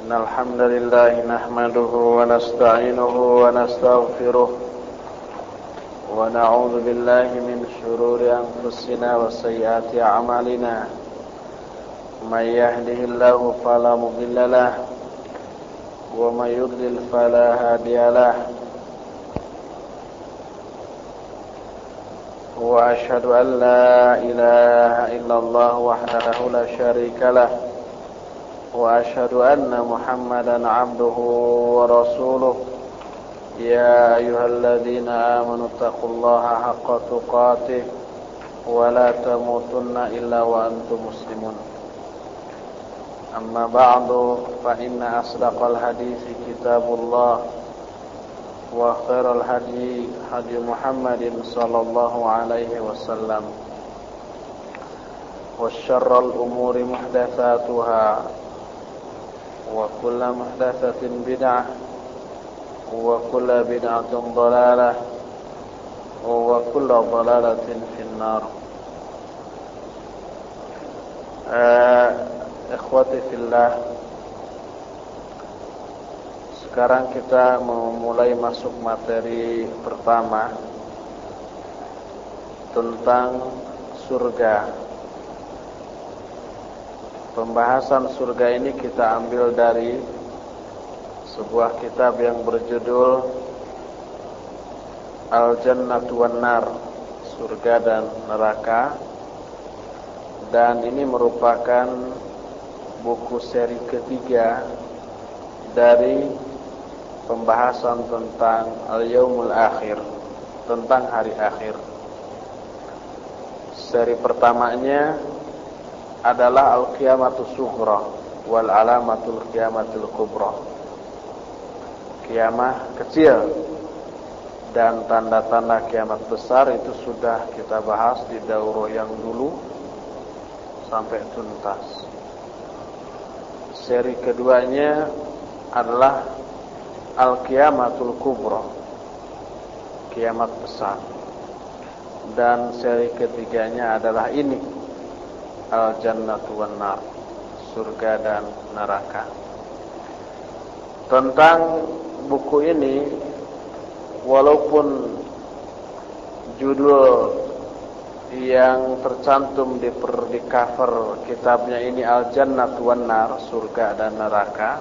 إن الحمد لله نحمده ونستعينه ونستغفره ونعوذ بالله من شرور أنفسنا وسيئات أعمالنا من يهده الله فلا مضل له ومن يضلل فلا هادي له وأشهد أن لا إله إلا الله وحده لا شريك له وأشهد أن محمدا عبده ورسوله يا أيها الذين آمنوا اتقوا الله حق تقاته ولا تموتن إلا وأنتم مسلمون أما بعد فإن أصدق الحديث كتاب الله وخير الهدي هدي محمد صلى الله عليه وسلم وشر الأمور محدثاتها وكل محدثة بدعة وكل بدعة ضلالة وكل ضلالة في النار. Ikhwati fillah, sekarang kita memulai masuk materi pertama tentang surga. Pembahasan surga ini kita ambil dari sebuah kitab yang berjudul Al-Jannatu wan Nar, surga dan neraka. Dan ini merupakan buku seri ketiga dari pembahasan tentang Al-Yaumul Akhir, tentang hari akhir. Seri pertamanya adalah Al-Qiyamatus Sughra wal Alamatul Qiyamatul Kubra, kiamah kecil dan tanda-tanda kiamat besar. Itu sudah kita bahas di daurah yang dulu sampai tuntas. Seri keduanya adalah Al-Qiyamatul Kubra, kiamat besar. Dan seri ketiganya adalah ini, Al-Jannatu wan Nar, surga dan neraka. Tentang buku ini, walaupun judul yang tercantum di cover kitabnya ini Al-Jannatu wan Nar, surga dan neraka,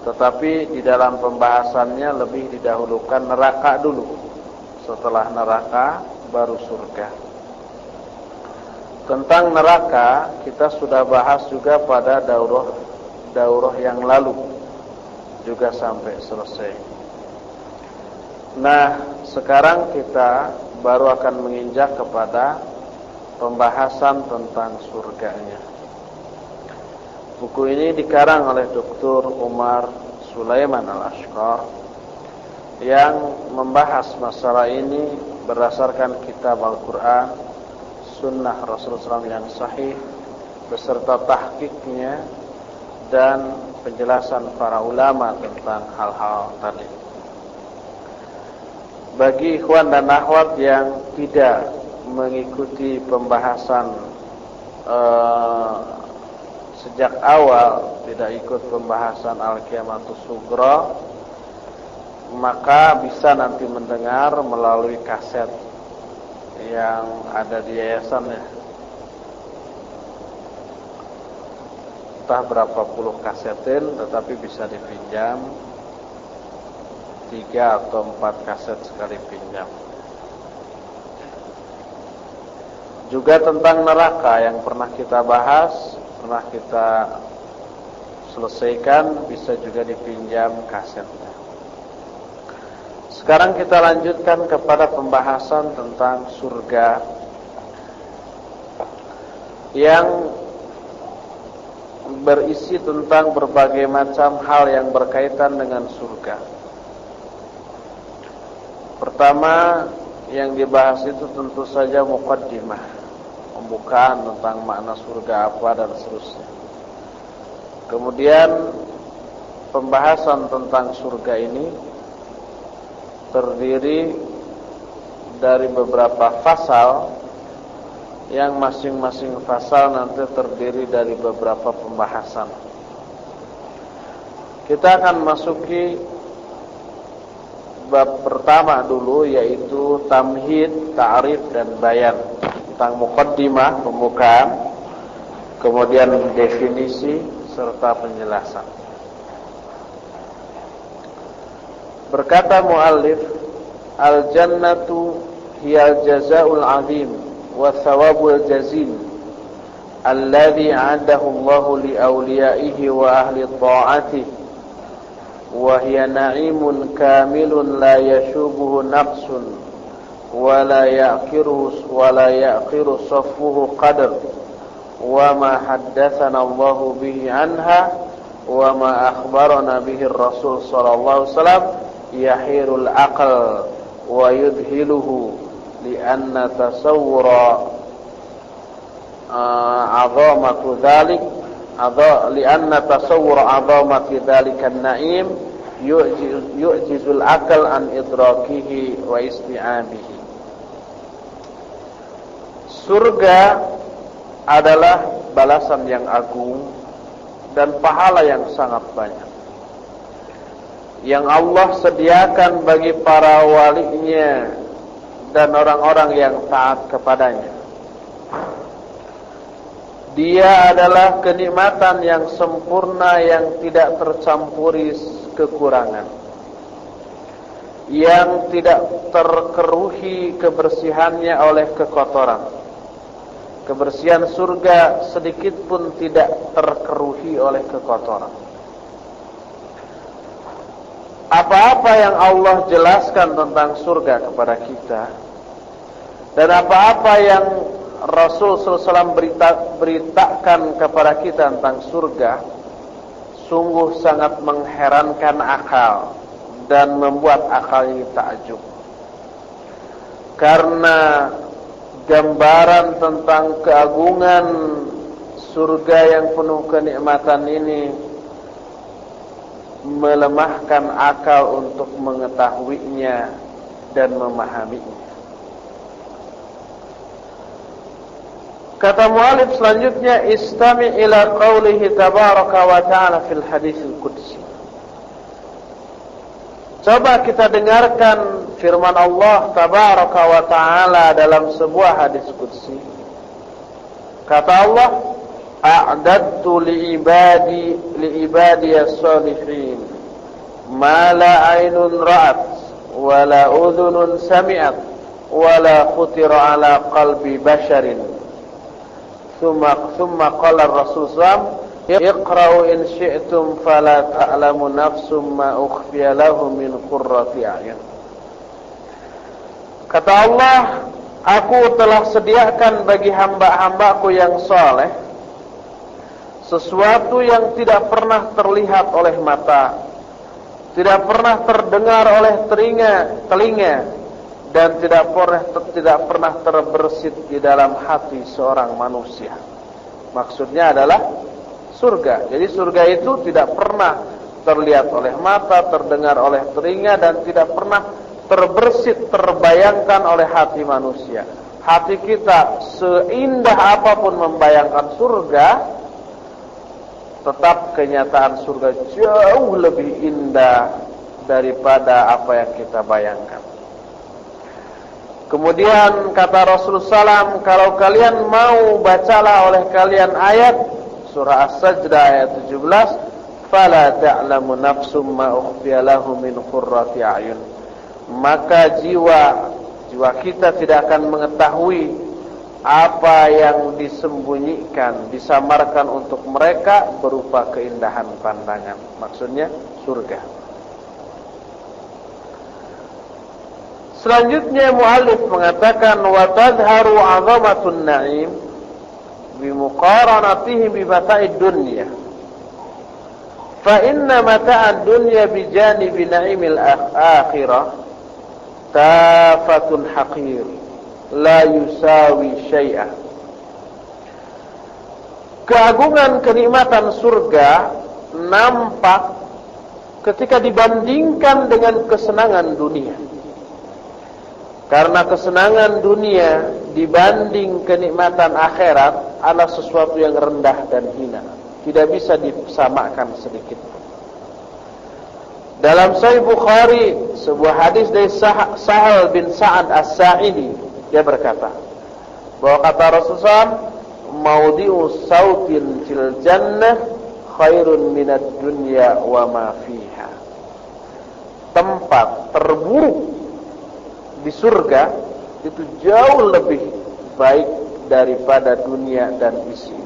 tetapi di dalam pembahasannya lebih didahulukan neraka dulu. Setelah neraka baru surga. Tentang neraka kita sudah bahas juga pada daurah yang lalu, juga sampai selesai. Nah, sekarang kita baru akan menginjak kepada pembahasan tentang surganya. Buku ini dikarang oleh Dr. Umar Sulaiman Al-Ashqar yang membahas masalah ini berdasarkan kitab Al-Quran, Sunnah Rasulullah SAW yang sahih, beserta tahqiqnya dan penjelasan para ulama tentang hal-hal tadi. Bagi ikhwan dan akhwat yang tidak mengikuti pembahasan sejak awal, tidak ikut pembahasan Al-Qiyamatus Sughra, maka bisa nanti mendengar melalui kaset yang ada di yayasan ya. Entah berapa puluh kasetin, tetapi bisa dipinjam 3 atau 4 kaset sekali pinjam. Juga tentang neraka yang pernah kita bahas, pernah kita selesaikan, bisa juga dipinjam kasetnya. Sekarang kita lanjutkan kepada pembahasan tentang surga yang berisi tentang berbagai macam hal yang berkaitan dengan surga. Pertama yang dibahas itu tentu saja muqaddimah, pembukaan tentang makna surga apa dan seterusnya. Kemudian pembahasan tentang surga ini terdiri dari beberapa fasal yang masing-masing fasal nanti terdiri dari beberapa pembahasan. Kita akan masuki bab pertama dulu, yaitu tamhid, ta'rif dan bayan. Tentang muqaddimah, pembukaan, kemudian definisi serta penjelasan. Berkata muallif, al-jannatu hiyal jazaa'ul 'azim wa thawabul jazil alladhi 'adahu Allahu li awliyaihi wa ahli ta'atihi wa hiya na'imun kamilun la yashubuhu naqsun wa la yaqiru saffuhu qadr wa ma haddatsana Allahu bihi anha wa ma akhbarana bihi ar-rasul sallallahu alaihi wasallam yahirul aql wa yudhiluhu lianna tasawwura azamatu dhalik lianna tasawwura azamati dhalika an-na'im yu'jizul aql an idrakihi wa isti'abihi. Surga adalah balasan yang agung dan pahala yang sangat banyak yang Allah sediakan bagi para walinya dan orang-orang yang taat kepadanya. Dia adalah kenikmatan yang sempurna yang tidak tercampuri kekurangan, yang tidak terkeruhi kebersihannya oleh kekotoran. Kebersihan surga sedikit pun tidak terkeruhi oleh kekotoran. Apa-apa yang Allah jelaskan tentang surga kepada kita, dan apa-apa yang Rasul SAW beritakan kepada kita tentang surga, sungguh sangat mengherankan akal dan membuat akal ini takjub. Karena gambaran tentang keagungan surga yang penuh kenikmatan ini melemahkan akal untuk mengetahuinya dan memahaminya. Kata mu'alif selanjutnya, istami ila qawlihi tabaraka wa ta'ala fil haditsil qudsi. Coba kita dengarkan firman Allah tabaraka wa ta'ala dalam sebuah hadis qudsi. Kata Allah, a'dadtu li'ibadi as-salihin ma la 'ainun ra'at wa la udhunun sami'at wa la khutira 'ala qalbi basharin. Thumma qala ar-rasul sallallahu iqra'u in syi'tum fala ta'lamu nafsum ma ukhfiya lahum min qurrati a'yun. Kata Allah, aku telah sediakan bagi hamba-hambaku yang saleh sesuatu yang tidak pernah terlihat oleh mata, tidak pernah terdengar oleh telinga, dan tidak pernah terbersit di dalam hati seorang manusia. Maksudnya adalah surga. Jadi surga itu tidak pernah terlihat oleh mata, terdengar oleh telinga, dan tidak pernah terbersit, terbayangkan oleh hati manusia. Hati kita seindah apapun membayangkan surga, tetap kenyataan surga jauh lebih indah daripada apa yang kita bayangkan. Kemudian kata Rasulullah SAW, kalau kalian mau, bacalah oleh kalian ayat surah As-Sajdah ayat 17, fala ta'lamu nafsum ma ukhfiya lahum min qurrati a'yun. Maka jiwa kita tidak akan mengetahui apa yang disembunyikan, disamarkan untuk mereka berupa keindahan pandangan. Maksudnya surga. Selanjutnya muallif mengatakan, wa tadhharu 'azamatun na'im bi muqaranatihi bi mata'id dunya. Fa inna mata'ad dunya bi janibi na'imil akhirah tafatun haqir la yusawi syai'ah. Keagungan kenikmatan surga nampak ketika dibandingkan dengan kesenangan dunia. Karena kesenangan dunia dibanding kenikmatan akhirat adalah sesuatu yang rendah dan hina, tidak bisa disamakan sedikit. Dalam Sahih Bukhari, sebuah hadis dari Sahal bin Sa'ad As-Sa'idi, dia berkata bahwa kata Rasulullah, "Maudi'u sautin fil jannah khairun minad dunya wa ma fiha." Tempat terburuk di surga itu jauh lebih baik daripada dunia dan isinya.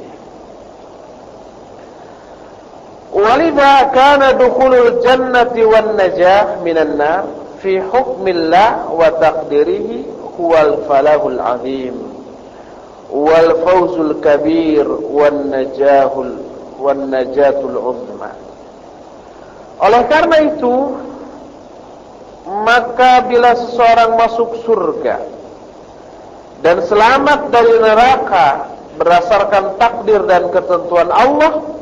Walidha kana dukhulul jannati wan najah minan nar fi hukmillah wa taqdirihi huwal falahul azim wal fawzul kabir wan najatul uzma. Oleh karena itu, maka bila seseorang masuk surga dan selamat dari neraka berdasarkan takdir dan ketentuan Allah,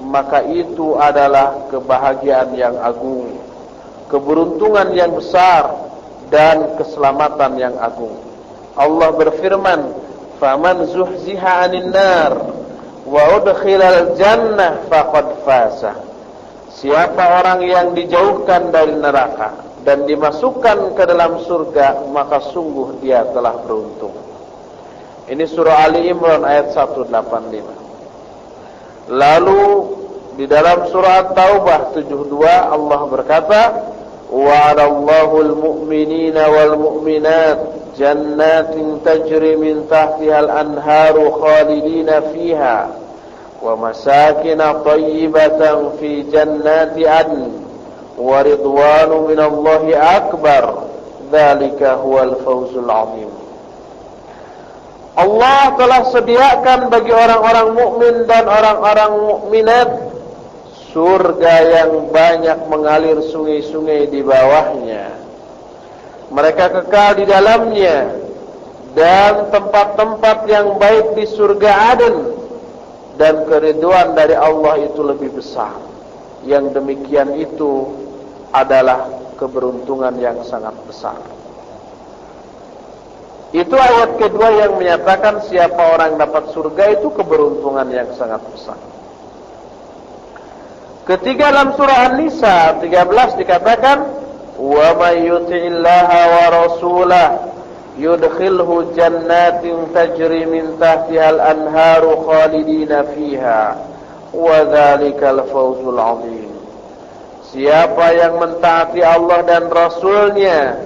maka itu adalah kebahagiaan yang agung, keberuntungan yang besar, dan keselamatan yang agung. Allah berfirman, "Faman zuhziha 'anil nar wa udkhilal jannah faqad faza." Siapa orang yang dijauhkan dari neraka dan dimasukkan ke dalam surga, maka sungguh dia telah beruntung. Ini surah Ali Imran ayat 185. Lalu di dalam surah Taubah 72 Allah berkata, "Wa'adallahu al-mu'minina wal-mu'minat jannatin tajri min tahtiha al-anharu khalidina fiha wa masakin thayyibatan fi jannati adn wa ridwanu minallahi akbar dzalika huwal fawzul 'azim." Allah telah sediakan bagi orang-orang mukmin dan orang-orang mukminat surga yang banyak mengalir sungai-sungai di bawahnya. Mereka kekal di dalamnya, dan tempat-tempat yang baik di surga Aden, dan keriduan dari Allah itu lebih besar. Yang demikian itu adalah keberuntungan yang sangat besar. Itu ayat kedua yang menyatakan siapa orang dapat surga itu keberuntungan yang sangat besar. Ketiga, dalam surah An-Nisa 13 dikatakan, "Wa may yuti'illaha wa rasulahu yudkhilhu jannatin tajri min tahtiha al-anharu khalidina fiha wa dzalikal fawzul 'azim." Siapa yang mentaati Allah dan Rasulnya,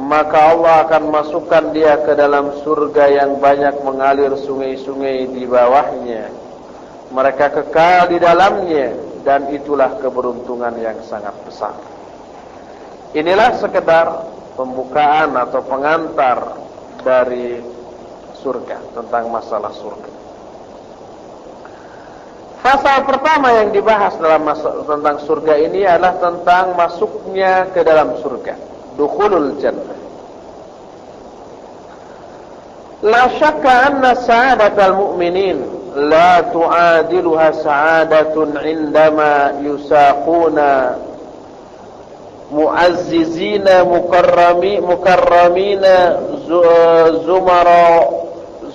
maka Allah akan masukkan dia ke dalam surga yang banyak mengalir sungai-sungai di bawahnya. Mereka kekal di dalamnya, dan itulah keberuntungan yang sangat besar. Inilah sekedar pembukaan atau pengantar dari surga, tentang masalah surga. Pasal pertama yang dibahas dalam tentang surga ini adalah tentang masuknya ke dalam surga, dukhulul jannah. La syakka anna sa'adatal mu'minin la tu'adiluha sa'adatun indama yusaquna mu'azzizina mukarramina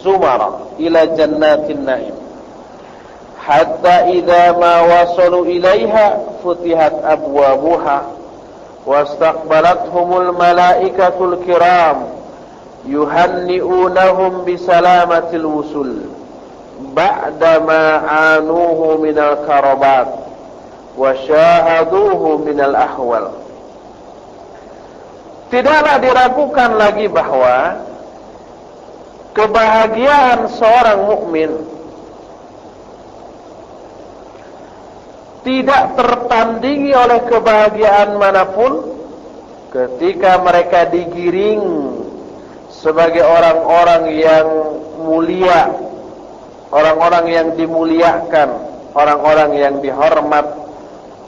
zumara ila jannatin na'im hatta idza ma wasalu ilaiha futihat abwabuha wastaqbalathumul malaikatul kiram yuhanni'unahum bisalamatil wusul ba'dama anuhu minal karabat wa syahaduhu minal ahwal. Tidaklah diragukan lagi bahwa kebahagiaan seorang mukmin tidak tertandingi oleh kebahagiaan manapun ketika mereka digiring sebagai orang-orang yang mulia, orang-orang yang dimuliakan, orang-orang yang dihormat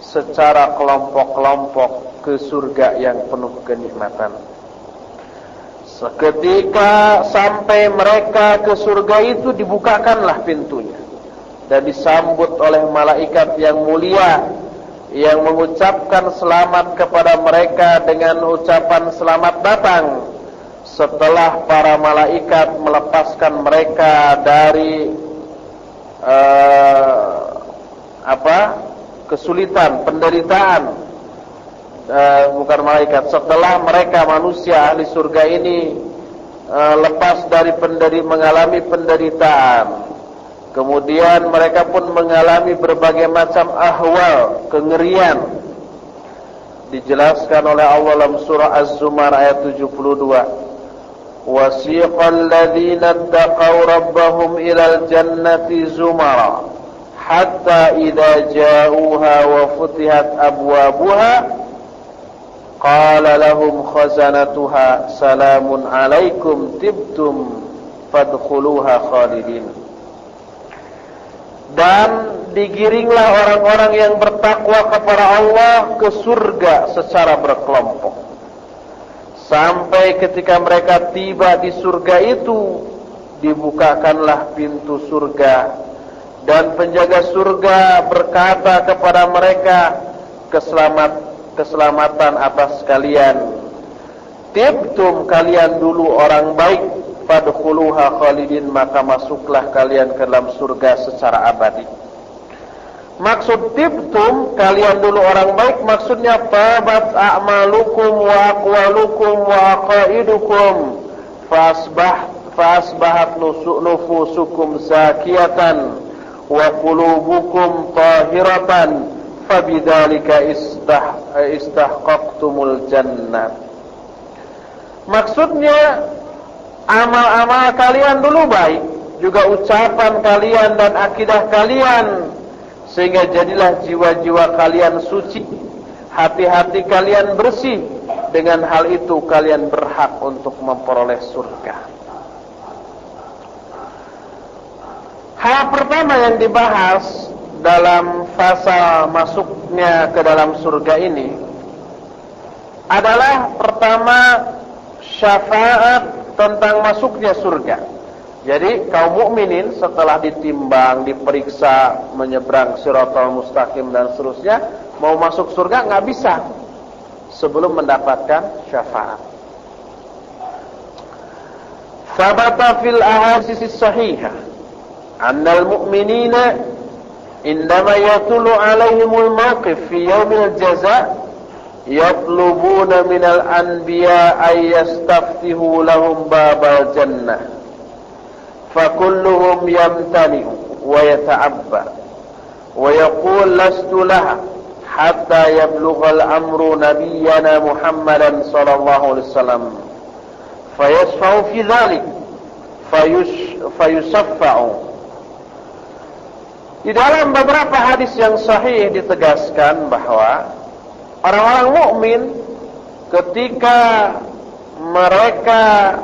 secara kelompok-kelompok ke surga yang penuh kenikmatan. Seketika sampai mereka ke surga itu, dibukakanlah pintunya dan disambut oleh malaikat yang mulia yang mengucapkan selamat kepada mereka dengan ucapan selamat datang. Setelah para malaikat melepaskan mereka dari kesulitan, penderitaan, bukan malaikat, setelah mereka manusia ahli surga ini lepas dari mengalami penderitaan, kemudian mereka pun mengalami berbagai macam ahwal, kengerian. Dijelaskan oleh Allah dalam surah Az-Zumar ayat 72. Wasiqal ladzina ittaqaw rabbahum ilal jannati zumara hatta idza ja'uha wa futihat abwabuha qala lahum khazanatuha salamun alaikum tibtum fadkhuluha khalidin. Dan digiringlah orang-orang yang bertakwa kepada Allah ke surga secara berkelompok. Sampai ketika mereka tiba di surga itu, dibukakanlah pintu surga, dan penjaga surga berkata kepada mereka, keselamatan atas kalian. Tibtum, kalian dulu orang baik, fadkhuluha khalidin, maka masuklah kalian ke dalam surga secara abadi. Maksud tibtum, kalian dulu orang baik, maksudnya tabat a'malukum wa aqwalukum wa aqaidukum faasbahat nufusukum zakiyatan wa qulubukum tahiratan fabidzalika istahqaqtumul jannah. Maksudnya amal-amal kalian dulu baik, juga ucapan kalian dan akidah kalian, sehingga jadilah jiwa-jiwa kalian suci, hati-hati kalian bersih. Dengan hal itu kalian berhak untuk memperoleh surga. Hal pertama yang dibahas dalam fase masuknya ke dalam surga ini adalah pertama syafaat tentang masuknya surga. Jadi kaum mukminin setelah ditimbang, diperiksa, menyeberang Shiratal Mustaqim dan seterusnya, mau masuk surga nggak bisa sebelum mendapatkan syafaat. Sabata fil ahadits sahihah annal mu'minina indama yatulu alaihimul mawqif fi yaumil jaza yatlubuna minal anbiya ay yastaftihu lahum babal jannah. فكلهم يمتنع ويتعبى ويقول لست لها حتى يبلغ الأمر نبينا محمدا صلى الله عليه وسلم فيشفع في ذلك فيشفع. Di dalam beberapa hadis yang sahih ditegaskan bahwa orang-orang mukmin ketika mereka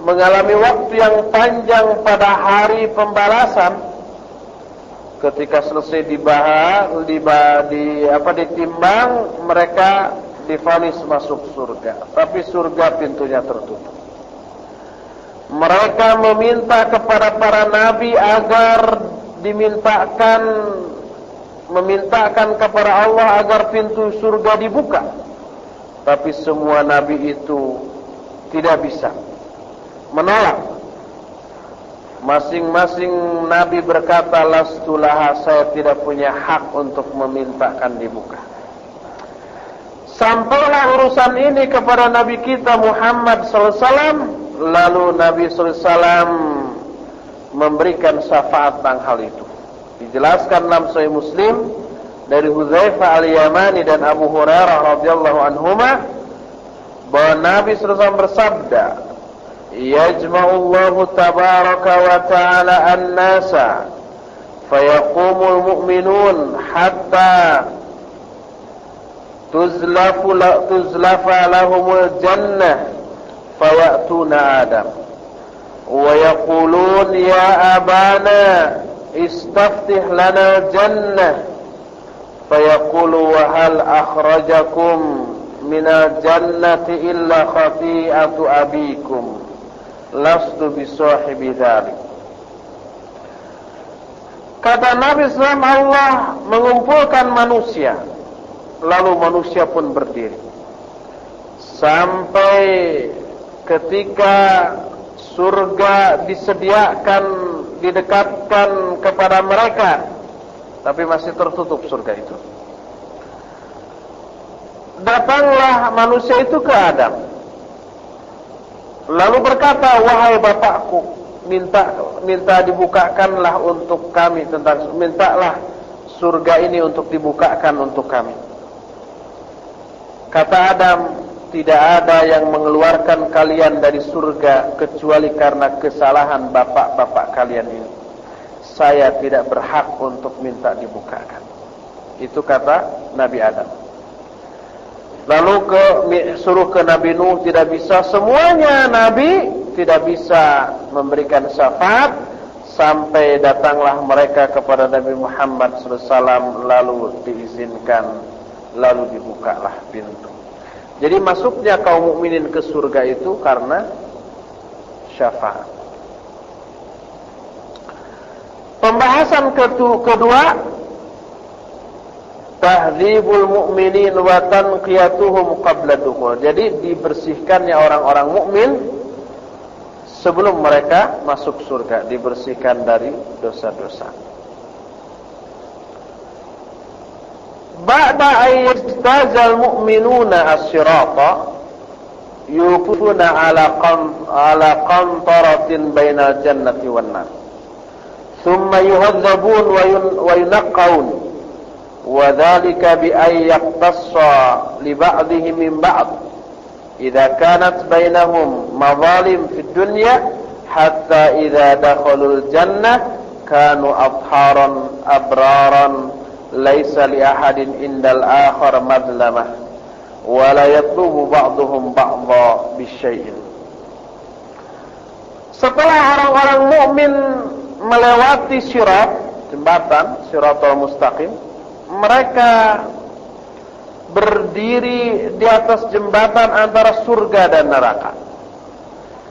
mengalami waktu yang panjang pada hari pembalasan, ketika selesai ditimbang, mereka divonis masuk surga, tapi surga pintunya tertutup. Mereka meminta kepada para nabi agar memintakan kepada Allah agar pintu surga dibuka, tapi semua nabi itu tidak bisa, menolak. Masing-masing nabi berkata, lastulaha, saya tidak punya hak untuk memintakan dibuka. Sampailah urusan ini kepada Nabi kita Muhammad SAW, lalu Nabi SAW memberikan syafaat tentang hal itu. Dijelaskan dalam Sahih Muslim dari Hudzaifah al-Yamani dan Abu Hurairah radhiyallahu anhuma bahwa Nabi SAW bersabda, Yajma'ullahu tabaraka wa ta'ala an-nasa fayaqumul mu'minun hatta tuzlafa lahumul jannah fayatuna Adam wa yaqulun ya abana istaftih lana jannah fayaqulu wa hal akhrajakum minal jannati illa khati'atu abikum lastu bisahibi dzalik. Kata Nabi SAW, Allah mengumpulkan manusia, lalu manusia pun berdiri sampai ketika surga disediakan, didekatkan kepada mereka, tapi masih tertutup surga itu. datanglah manusia itu ke Adam, lalu berkata, wahai bapakku, minta dibukakanlah untuk kami mintalah surga ini untuk dibukakan untuk kami. Kata Adam, tidak ada yang mengeluarkan kalian dari surga kecuali karena kesalahan bapak-bapak kalian ini. Saya tidak berhak untuk minta dibukakan. Itu kata Nabi Adam. Lalu suruh ke Nabi Nuh, tidak bisa. Semuanya Nabi tidak bisa memberikan syafaat sampai datanglah mereka kepada Nabi Muhammad SAW, lalu diizinkan, lalu dibukalah pintu. Jadi masuknya kaum mukminin ke surga itu karena syafaat. Pembahasan kedua, tahdzibul mu'minin wa tanqiyatuhum qabla dukhul. Jadi dibersihkannya orang-orang mukmin sebelum mereka masuk surga, dibersihkan dari dosa-dosa. Ba'da ayyastazal mu'minuna as-sirata yufuna ala qantaratin bainal jannati wan nar. Thumma yuhadzabun wa yunaqqaun. Wa dhalika bi ay yaqtassa li ba'dihim min ba'd. Idza kanat bainahum madhalim fid dunya hatta idza dakhalul jannah kanu atharan abraran laisa li ahadin indal akhar madlamah wa la yatlubu ba'dhum ba'dha bisyai'in. Setelah orang-orang mukmin melewati sirat, jembatan Shiratal Mustaqim, mereka berdiri di atas jembatan antara surga dan neraka.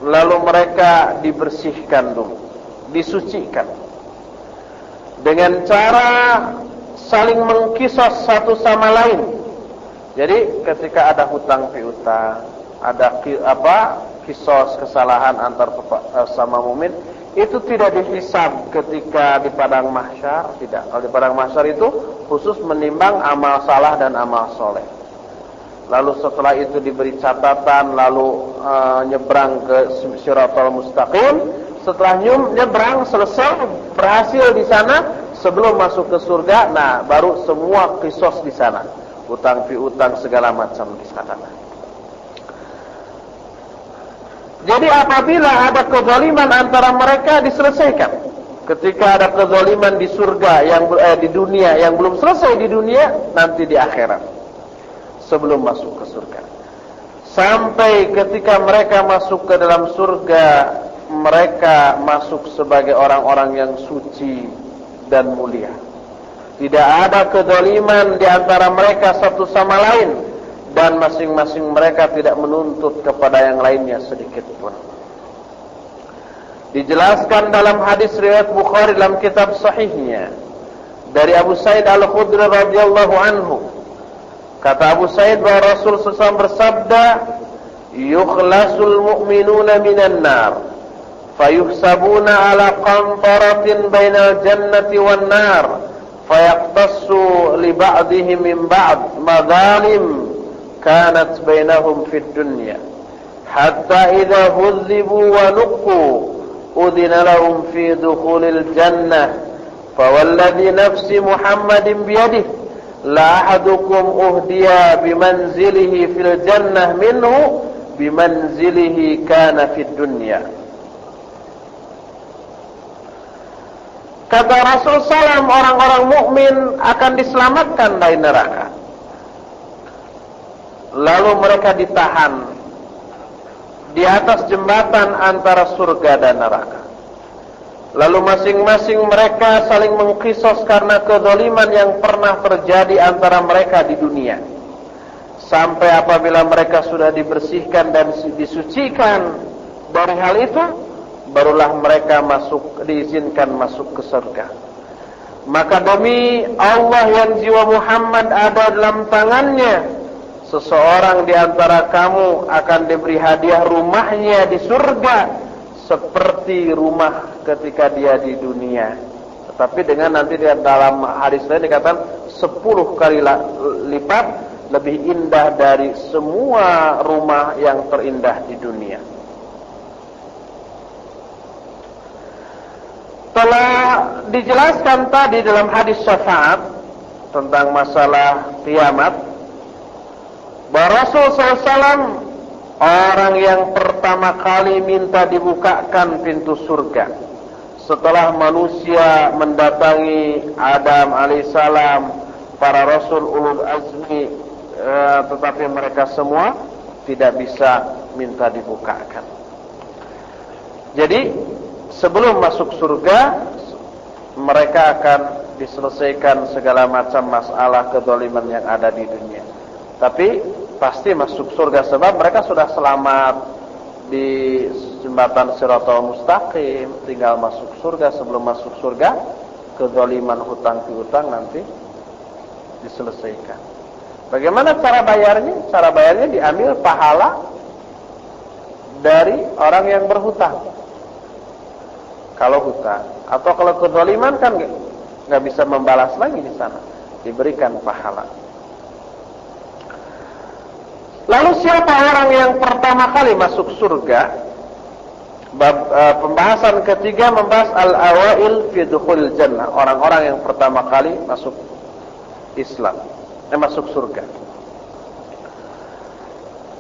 Lalu mereka dibersihkan dulu, disucikan dengan cara saling mengkisos satu sama lain. Jadi ketika ada hutang piutang, ada kisos kesalahan antar sama mukmin, itu tidak dihisab ketika di padang mahsyar, tidak. Kalau di padang mahsyar itu khusus menimbang amal salah dan amal soleh. Lalu setelah itu diberi catatan, lalu nyebrang ke Shiratal Mustaqim. Setelah nyebrang selesai, berhasil di sana, sebelum masuk ke surga, nah baru semua kisos di sana, utang piutang segala macam di sana. Jadi apabila ada kezaliman antara mereka, diselesaikan. Ketika ada kezaliman di surga di dunia yang belum selesai di dunia, nanti di akhirat sebelum masuk ke surga. Sampai ketika mereka masuk ke dalam surga, mereka masuk sebagai orang-orang yang suci dan mulia. Tidak ada kezaliman di antara mereka satu sama lain, dan masing-masing mereka tidak menuntut kepada yang lainnya sedikit pun. Dijelaskan dalam hadis riwayat Bukhari dalam kitab sahihnya dari Abu Sa'id Al-Khudri radhiyallahu anhu. Kata Abu Sa'id bahwa Rasul SAW bersabda, "Yukhlasul mu'minuna minan nar, fayuhsabuna ala qantaratin bainal jannati wan nar, fayaqtassu li ba'dihim min ba'd madhalim kanat bainahum fid dunya, hatta idza hudhibu wa nuqqu udhina lahum fi dukhulil jannah, fawalladhi nafsi Muhammadin biyadihi la ahadukum uhdiya bimanzilihi fil jannah minhu bimanzilihi kana fid dunya." Kata Rasul SAW, orang-orang mukmin akan diselamatkan dari neraka. Lalu mereka ditahan di atas jembatan antara surga dan neraka. Lalu masing-masing mereka saling mengkisos karena kezaliman yang pernah terjadi antara mereka di dunia. Sampai apabila mereka sudah dibersihkan dan disucikan dari hal itu, barulah mereka diizinkan masuk ke surga. Maka demi Allah yang jiwa Muhammad ada dalam tangannya, seseorang di antara kamu akan diberi hadiah rumahnya di surga seperti rumah ketika dia di dunia. Tetapi dengan nanti dalam hadis lain dikatakan 10 kali lipat, lebih indah dari semua rumah yang terindah di dunia. Telah dijelaskan tadi dalam hadis syafaat tentang masalah kiamat, bahwa Rasul SAW orang yang pertama kali minta dibukakan pintu surga setelah manusia mendatangi Adam alaihissalam, para Rasul ulul azmi, tetapi mereka semua tidak bisa minta dibukakan. Jadi sebelum masuk surga, mereka akan diselesaikan segala macam masalah kezaliman yang ada di dunia. Tapi pasti masuk surga sebab mereka sudah selamat di jembatan Shiratal Mustaqim, tinggal masuk surga. Sebelum masuk surga, kezaliman hutang piutang nanti diselesaikan. Bagaimana cara bayarnya? Cara bayarnya diambil pahala dari orang yang berhutang. Kalau hutang atau kalau kezaliman kan nggak bisa membalas lagi di sana, diberikan pahala. Lalu siapa orang yang pertama kali masuk surga? Pembahasan ketiga membahas al-awail fi dukhul jannah, orang-orang yang pertama kali masuk Islam, masuk surga.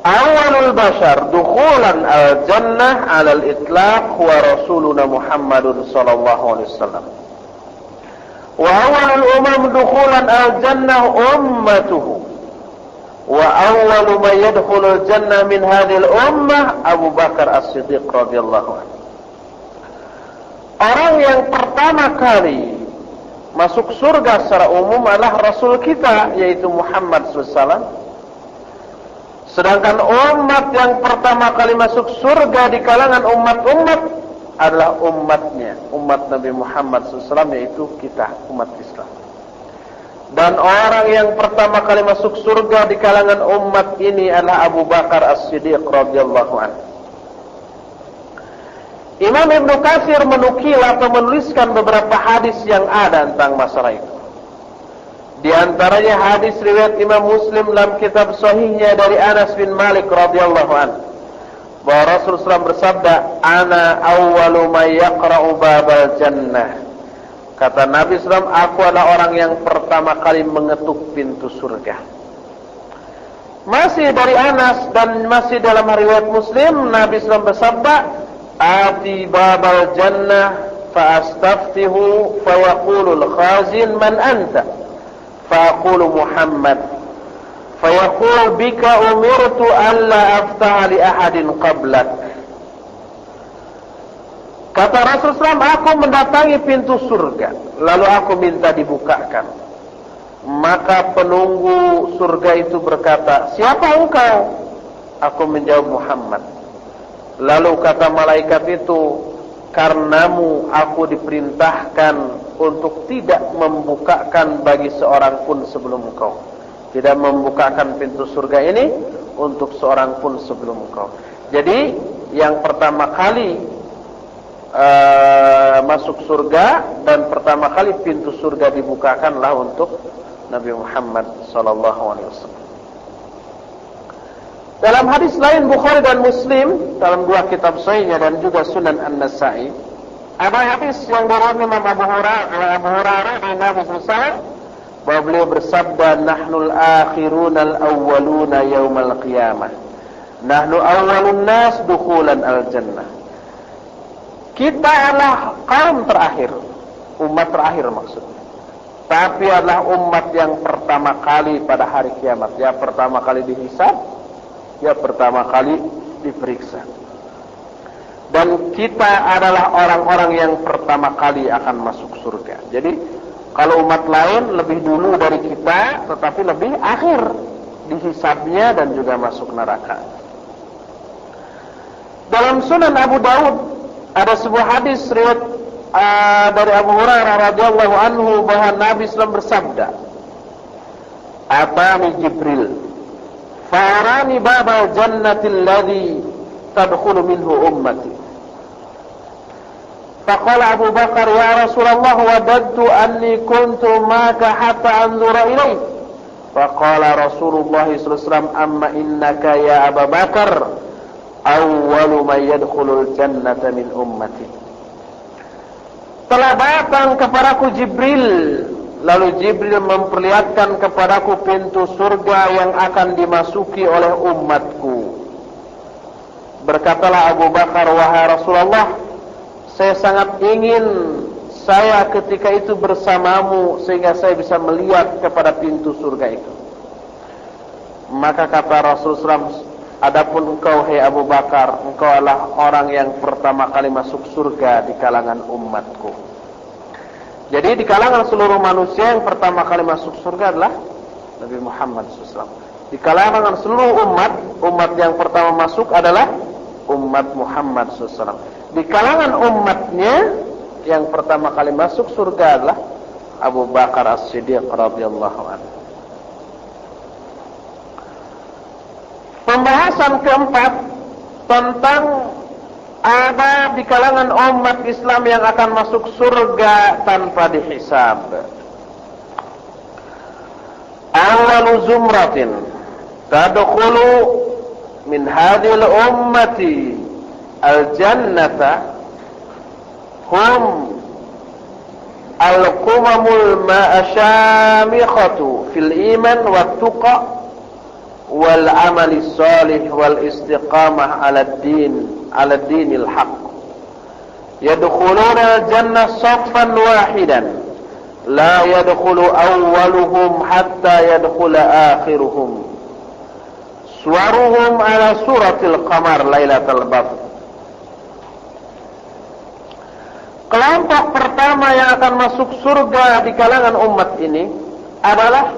Awalul bashar dukhulan al-jannah 'ala al-itlaq huwa rasuluna Muhammadun sallallahu alaihi wasallam. Wa awalul umam dukhulan al-jannah ummatuhu. Wa awwalu man yadkhulul jannah min hadhil ummah Abu Bakar As-Siddiq radhiyallahu anhu. Orang yang pertama kali masuk surga secara umum adalah Rasul kita, yaitu Muhammad SAW. Sedangkan umat yang pertama kali masuk surga di kalangan umat-umat adalah umatnya, umat Nabi Muhammad SAW, yaitu kita, umat Islam. Dan orang yang pertama kali masuk surga di kalangan umat ini adalah Abu Bakar As-Siddiq radhiyallahu anhu. Imam Ibn Katsir menukil atau menuliskan beberapa hadis yang ada tentang masalah itu. Di antaranya hadis riwayat Imam Muslim dalam kitab sahihnya dari Anas bin Malik radhiyallahu anhu, bahwa Rasulullah SAW bersabda, "Ana awwalu may yaqra'u babal jannah." Kata Nabi SAW, aku adalah orang yang pertama kali mengetuk pintu surga. Masih dari Anas dan masih dalam riwayat Muslim, Nabi SAW bersabda, "Ati babal jannah fa astaftihu fa yaqulul khazin man anta?" Faqulu Muhammad. Fayaqul bika umirtu alla aftaha li ahadin qablak. Kata Rasulullah, aku mendatangi pintu surga, lalu aku minta dibukakan. Maka penunggu surga itu berkata, "Siapa engkau?" Aku menjawab, "Muhammad." Lalu kata malaikat itu, "Karenamu aku diperintahkan untuk tidak membukakan bagi seorang pun sebelum engkau." Tidak membukakan pintu surga ini untuk seorang pun sebelum engkau. Jadi yang pertama kali masuk surga dan pertama kali pintu surga dibukakanlah untuk Nabi Muhammad SAW. Dalam hadis lain Bukhari dan Muslim dalam dua kitab sahihnya dan juga Sunan An-Nasa'i, ada hadis yang diriwayatkan Imam Abu Hurairah dari Nabi SAW, bahwa beliau bersabda, "Nahnul akhirunal awwaluna yaumal qiyamah. Nahnu awwalun nas dukhulan al-jannah." Kita adalah kaum terakhir, umat terakhir maksudnya. Tapi adalah umat yang pertama kali pada hari kiamat. Ya pertama kali dihisab, ya pertama kali diperiksa. Dan kita adalah orang-orang yang pertama kali akan masuk surga. Jadi kalau umat lain lebih dulu dari kita, tetapi lebih akhir dihisabnya dan juga masuk neraka. Dalam Sunan Abu Daud ada sebuah hadis riwayat dari Abu Hurairah radhiyallahu anhu bahwa Nabi SAW bersabda, "Atani Jibril, farani babal jannatil ladzi tadkhulu minhu ummati." Faqala Abu Bakar, "Ya Rasulullah, wadadtu anni kuntu maka hatta anzura ilaih." Faqala Rasulullah sallallahu alaihi wasallam, amma innaka ya Abu Bakar awwalu man yadkhulul jannata min ummati. Telah datang kepadaku Jibril, lalu Jibril memperlihatkan kepadaku pintu surga yang akan dimasuki oleh umatku. Berkatalah Abu Bakar, wahai Rasulullah, saya sangat ingin saya ketika itu bersamamu sehingga saya bisa melihat kepada pintu surga itu. Maka kata Rasulullah, adapun engkau hai Abu Bakar, engkau adalah orang yang pertama kali masuk surga di kalangan umatku. Jadi di kalangan seluruh manusia yang pertama kali masuk surga adalah Nabi Muhammad SAW. Di kalangan seluruh umat yang pertama masuk adalah umat Muhammad SAW. Di kalangan umatnya yang pertama kali masuk surga adalah Abu Bakar As-Siddiq radhiyallahu anhu. Pembahasan keempat tentang ada di kalangan umat Islam yang akan masuk surga tanpa dihisab. Awalu zumratin tadkhulu min hadhil ummati al-jannata hum al-qumamul ma'asyamikhatu fil iman wat tuqa wal amali salih wal istiqamah ala dinil haqq. Yadkhuluna al-jannah saffan wahidan la yadkhulu awwaluhum hatta yadkhula akhiruhum. Suwaruhum ala suratil qamar lailatul badr. Kelompok pertama yang akan masuk surga di kalangan umat ini adalah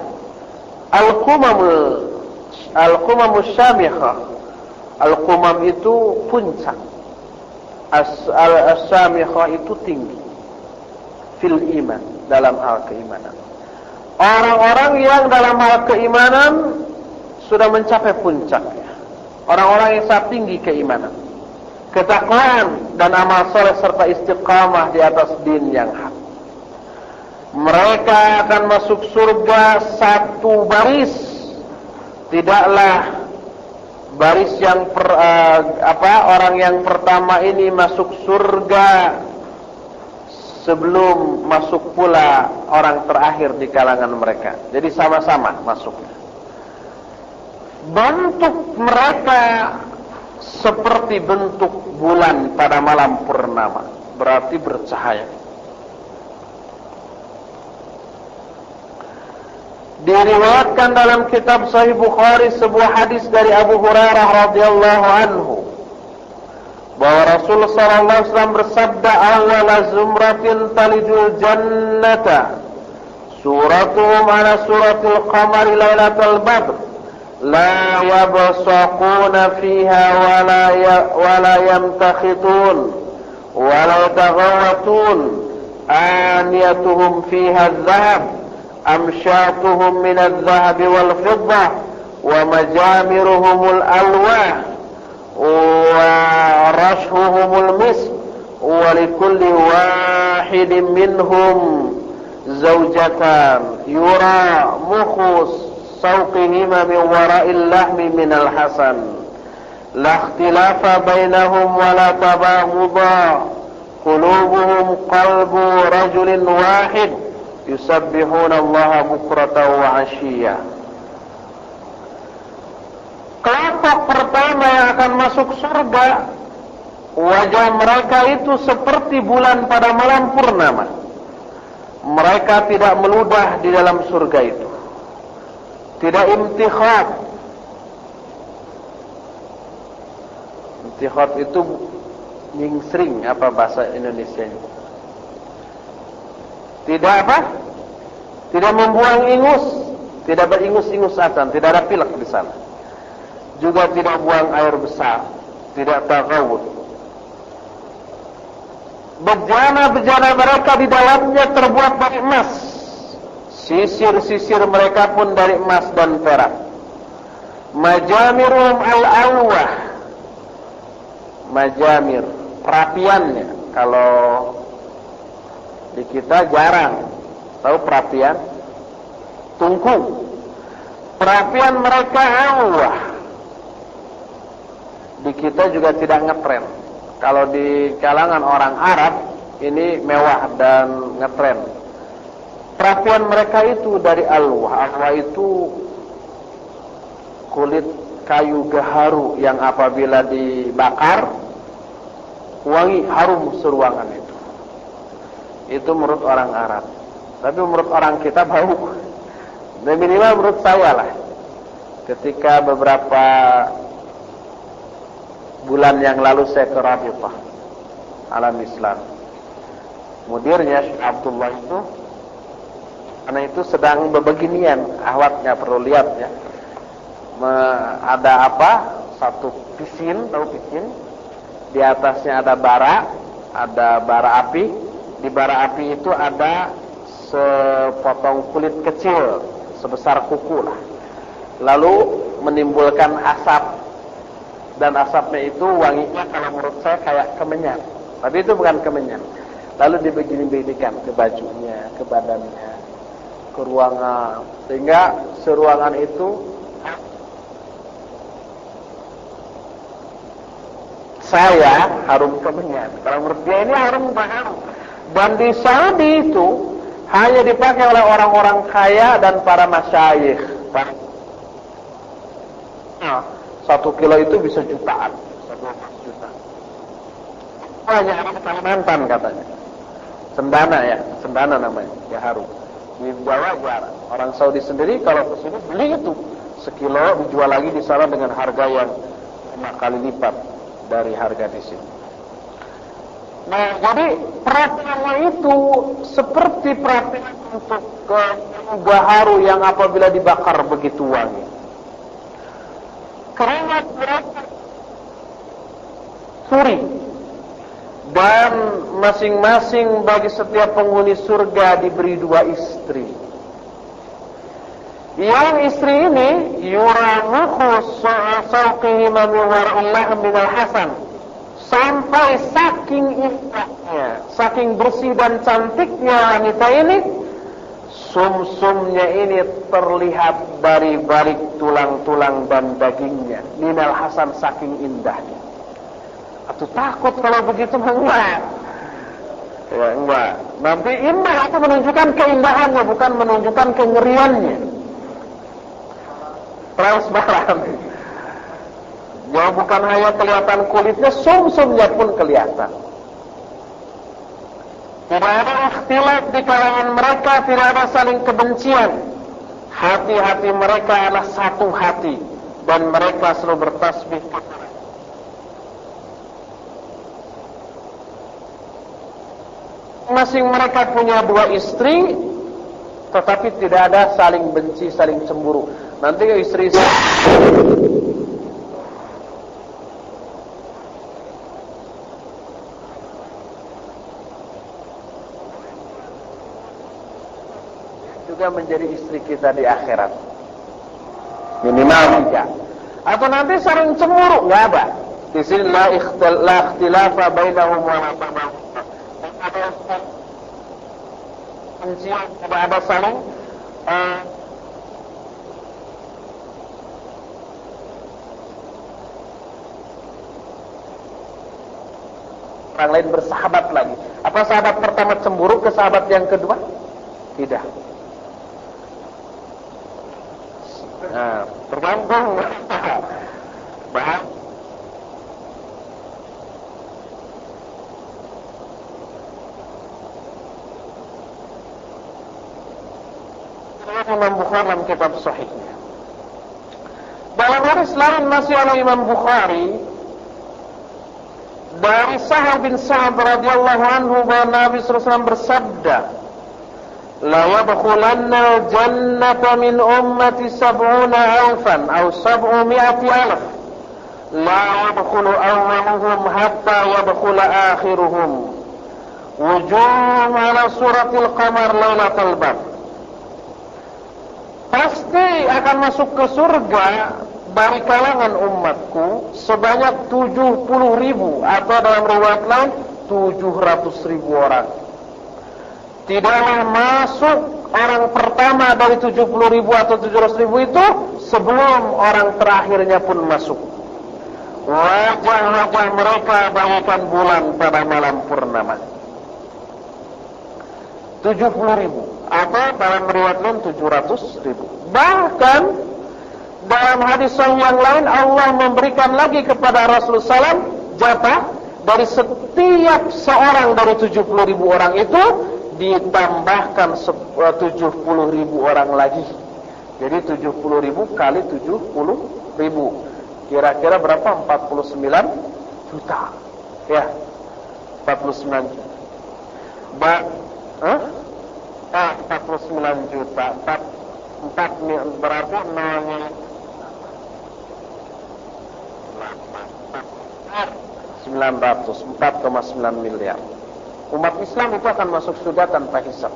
al-qumamul syamikhah. Al-qumam itu puncak, as-syamikhah itu tinggi. Fil iman, dalam hal keimanan. Orang-orang yang dalam hal keimanan sudah mencapai puncaknya. Orang-orang yang sangat tinggi keimanan, ketakwaan dan amal saleh serta istiqamah di atas din yang hak. Mereka akan masuk surga satu baris. Tidaklah baris yang orang yang pertama ini masuk surga sebelum masuk pula orang terakhir di kalangan mereka. Jadi sama-sama masuknya. Bentuk mereka seperti bentuk bulan pada malam purnama, berarti bercahaya. Diriwayatkan dalam kitab Sahih Bukhari sebuah hadis dari Abu Hurairah radhiyallahu anhu bahwa Rasulullah sallallahu alaihi wasallam bersabda, "Awwala zumratin talijul jannata suratuhum ala suratil qamari lailatul badr la yabsaquna fiha wa la yamtakhitun wa la yataghawatun aniyatuhum fiha adh-dhahab amshatuhum min adh-dhahab wal fiddah wa majamiruhumul alwah wa rashhuhumul misk wa likulli wahidin minhum zawjatan yura mukhus sawqihima min wara'il lahmi minal hasan la ikhtilafa bainahum wa la tabaghudha qulubuhum qalbu rajulin wahid yusabbihuna Allaha bukratan wa 'ashiyya." Kelompok pertama yang akan masuk surga, wajah mereka itu seperti bulan pada malam purnama. Mereka tidak meludah di dalam surga itu, tidak imtikhat. Imtikhat itu nyingsring, apa bahasa Indonesianya? Tidak apa? Tidak membuang ingus, tidak beringus-ingusan, tidak ada pilek di sana. Juga tidak buang air besar, tidak taghawud. Bejana-bejana mereka di dalamnya terbuat dari emas. Sisir-sisir mereka pun dari emas dan perak. Majamirum al-alwah. Majamir, perapiannya. Kalau di kita jarang tahu perapian. Tungku. Perapian mereka Allah. Di kita juga tidak ngetren. Kalau di kalangan orang Arab ini mewah dan ngetren. Perapian mereka itu dari Allah. Allah itu kulit kayu gaharu yang apabila dibakar wangi, harum seruangan itu. Itu menurut orang Arab. Tapi menurut orang kita bau. Dan minimal menurut saya lah. Ketika beberapa bulan yang lalu saya ke Rabitah Alam Islam, mudirnya Syekh Abdullah itu, karena itu sedang bebeginian, ahwatnya perlu lihat ya. Ada apa? Satu pisin, tahu pisin? Di atasnya ada bara api. Di bara api itu ada sepotong kulit kecil sebesar kuku lah. Lalu menimbulkan asap. Dan asapnya itu wanginya kalau menurut saya kayak kemenyan. Tapi itu bukan kemenyan. Lalu dibegini-beginikan ke bajunya, ke badannya, ke ruangan. Sehingga seruangan itu saya harum kemenyan. Kalau menurut dia ini harum harum. Dan di Saudi itu hanya dipakai oleh orang-orang kaya dan para masyayikh. Nah, 1 kilo itu bisa jutaan, 1 juta. Hanya ada di Kalimantan katanya. Sendana ya, sendana namanya, ya harum. Di Jawa jarang. Orang Saudi sendiri kalau ke sini beli itu sekilo, dijual lagi di sana dengan harga yang 5 kali lipat dari harga di sini. Nah, jadi perapiannya itu seperti perapian untuk gaharu yang apabila dibakar begitu wangi. Keringat mereka suri, dan masing-masing bagi setiap penghuni surga diberi 2 istri. Yang istri ini yuramukhu sawqihi min al-hasan, sampai saking indahnya, saking bersih dan cantiknya wanita ini, sumsumnya ini terlihat dari balik tulang-tulang dan dagingnya. Minal hasan, saking indahnya. Atau takut kalau begitu enggak. Ya enggak. Nanti indah itu menunjukkan keindahannya, bukan menunjukkan kengeriannya. Transparan. Ya bukan hanya kelihatan kulitnya, sumsumnya pun kelihatan. Tidak ada ikhtilaf di kalangan mereka, tidak ada saling kebencian. Hati-hati mereka adalah satu hati, dan mereka selalu bertasbih. Masing mereka punya 2 istri, tetapi tidak ada saling benci, saling cemburu. Nanti istri juga menjadi istri kita di akhirat, minimal 3. Atau nanti saling cemburu, nggak ada. Di sini la ikhtilafa bainahum wa la tabagh. Tidak ada saling orang lain bersahabat lagi. Apa sahabat pertama cemburu ke sahabat yang kedua? Tidak. Nah, tergantung. Bahas Imam Bukhari dalam kitab sahihnya. Dalam hadis lain masih oleh Imam Bukhari dari Sahal bin Sa'ad radhiyallahu anhu bahwa Nabi sallallahu alaihi wasallam bersabda, la yadkhulanna al-jannata min ummati 70,000 aw 700,000 la yadkhulu awwaluhum hatta yadkhula akhiruhum wujuhum ala suratil qamar lailatal badr. Pasti akan masuk ke surga dari kalangan umatku sebanyak 70,000 atau dalam riwayat lain 700,000 orang. Tidaklah masuk orang pertama dari 70.000 atau 700.000 itu sebelum orang terakhirnya pun masuk. Wajah-wajah mereka bagaikan bulan pada malam purnama. 70.000 atau dalam riwayat lain 700.000. Bahkan dalam hadis sahih yang lain Allah memberikan lagi kepada Rasulullah SAW jatah dari setiap seorang dari 70.000 orang itu ditambahkan 70.000 orang lagi. Jadi 70.000 kali 70.000. Kira-kira berapa? 49 juta. Ya. 49 juta. 49 juta. 4 berarti nolnya 4,9 miliar. Umat Islam itu akan masuk surga tanpa hisab.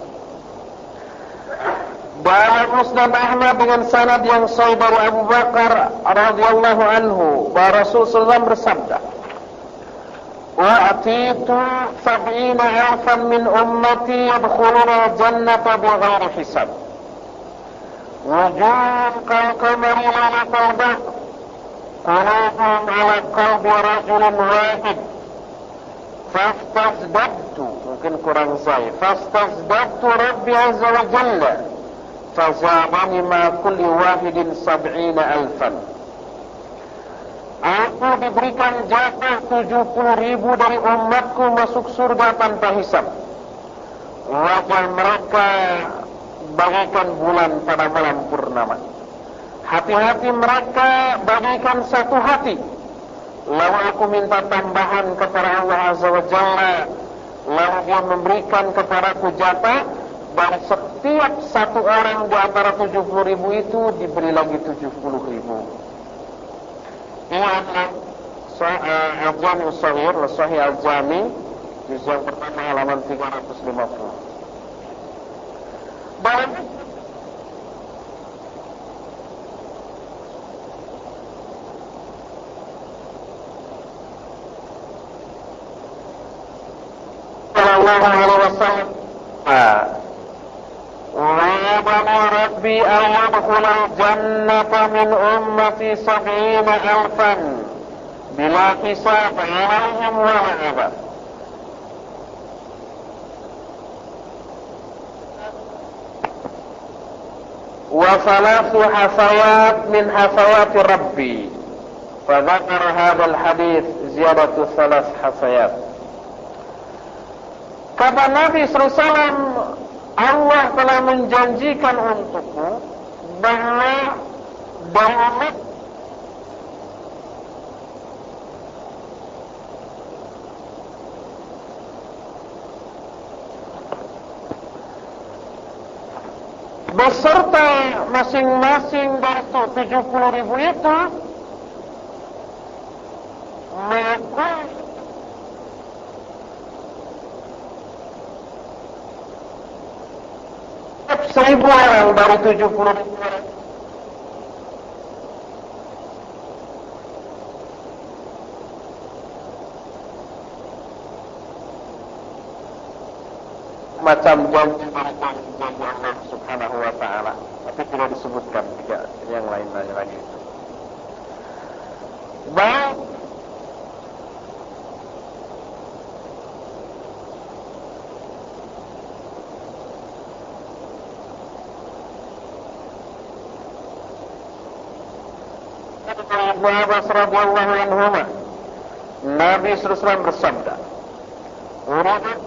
Dalam Musnad Ahmad dengan sanad yang sahih dari Abu Bakar radhiyallahu anhu, bahwa Rasulullah bersabda, "Wa'atitu 70,000 min ummati yadkhuluna jannata bighairi hisab. Wujuhun kal-qamari lailatal badr, qulubun 'ala qalbi rajulin wahid." Fastazdadtu, mungkin kurang saya, fastazdadtu Rabbi azza wa jalla fazadani ma kulli wahidin 70,000. Aku diberikan jatah 70.000 dari umatku masuk surga tanpa hisab. Wajah mereka bagaikan bulan pada malam purnama. Hati-hati mereka bagaikan satu hati. Lalu aku minta tambahan kepada Allah Azza wa Jalla, lalu Dia memberikan kepadaku jatah, dan setiap satu orang di antara 70.000 itu diberi lagi 70.000. Ini adalah Al-Jami As-Saghir, Sahih Al-Jami, juz yang pertama halaman 350. Dan sallallahu alaihi wasallam, "Wa'adana Rabbi an yadkhulal jannata min ummati 70,000 bila hisab 'alaihim wa la 'adab." Wa thalathu hafawat min hafawati Rabbi. Fadzakar hadzal hadits ziyadatu thalath hafayat. Kata Nabi SAW, Allah telah menjanjikan untukmu bahwa umat beserta masing-masing dari 70.000 itu maka 1.000 orang dari 70.000 orang macam janji Allah Subhanahu wa ta'ala, tapi tidak disebutkan tidak yang lain-lain lagi itu. Baik, Abu Abbas radhiyallahu anhuma, Nabi SAW bersabda, "Uridat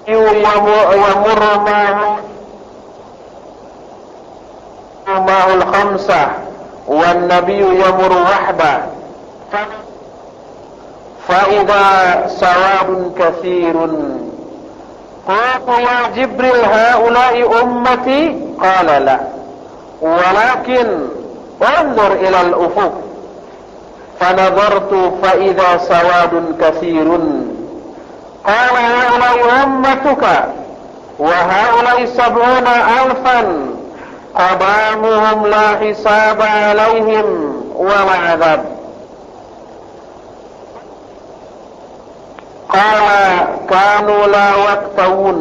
yamurru ma'ul khamsah wan nabiyyu yamurru wahdah فإذا سواد كثير قلت يا جبريل هؤلاء أمتي قال لا ولكن انظر إلى الأفق فنظرت فإذا سواد كثير قال هؤلاء أمتك وهؤلاء 70,000 قدامهم لا حساب عليهم wala adab. Qala kanu la waqtawun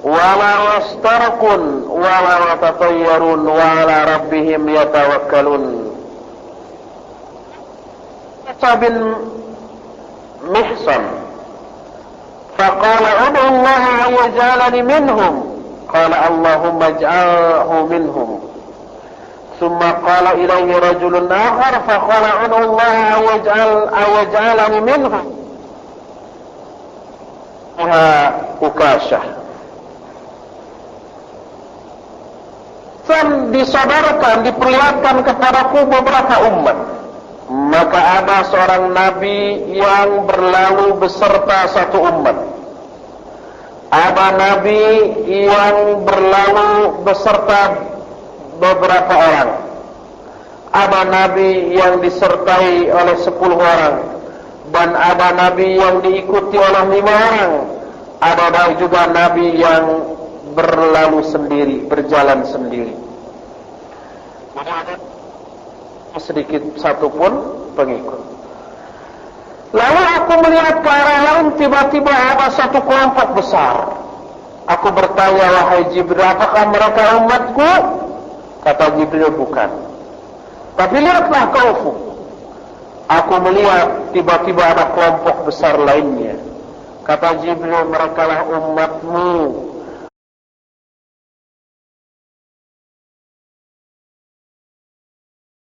wala wastarqun wala watatayyarun wala rabbihim yatawakkalun. Bin Mihsan faqala ud'u Allah an yaj'alani minhum qala Allahumma ij'alhu minhum. ثم قال إليه رجل آخر فقال ادعو الله أن يجعلني منهم. Ukasyah. Dan disadarkan, diperlihatkan kepadaku beberapa umat. Maka ada seorang nabi yang berlalu beserta satu umat. Ada nabi yang berlalu beserta beberapa orang. Ada nabi yang disertai oleh 10 orang, dan ada nabi yang diikuti oleh 5 orang. Ada juga nabi yang berlalu sendiri, berjalan sendiri. Sedikit satu pun pengikut. Lalu aku melihat ke arah lain, tiba-tiba ada satu kelompok besar. Aku bertanya, wahai Jibril, apakah mereka umatku? Kata Jibril, bukan. Tapi lihatlah ke ufuk. Aku melihat tiba-tiba ada kelompok besar lainnya. Kata Jibril, mereka lah umatmu.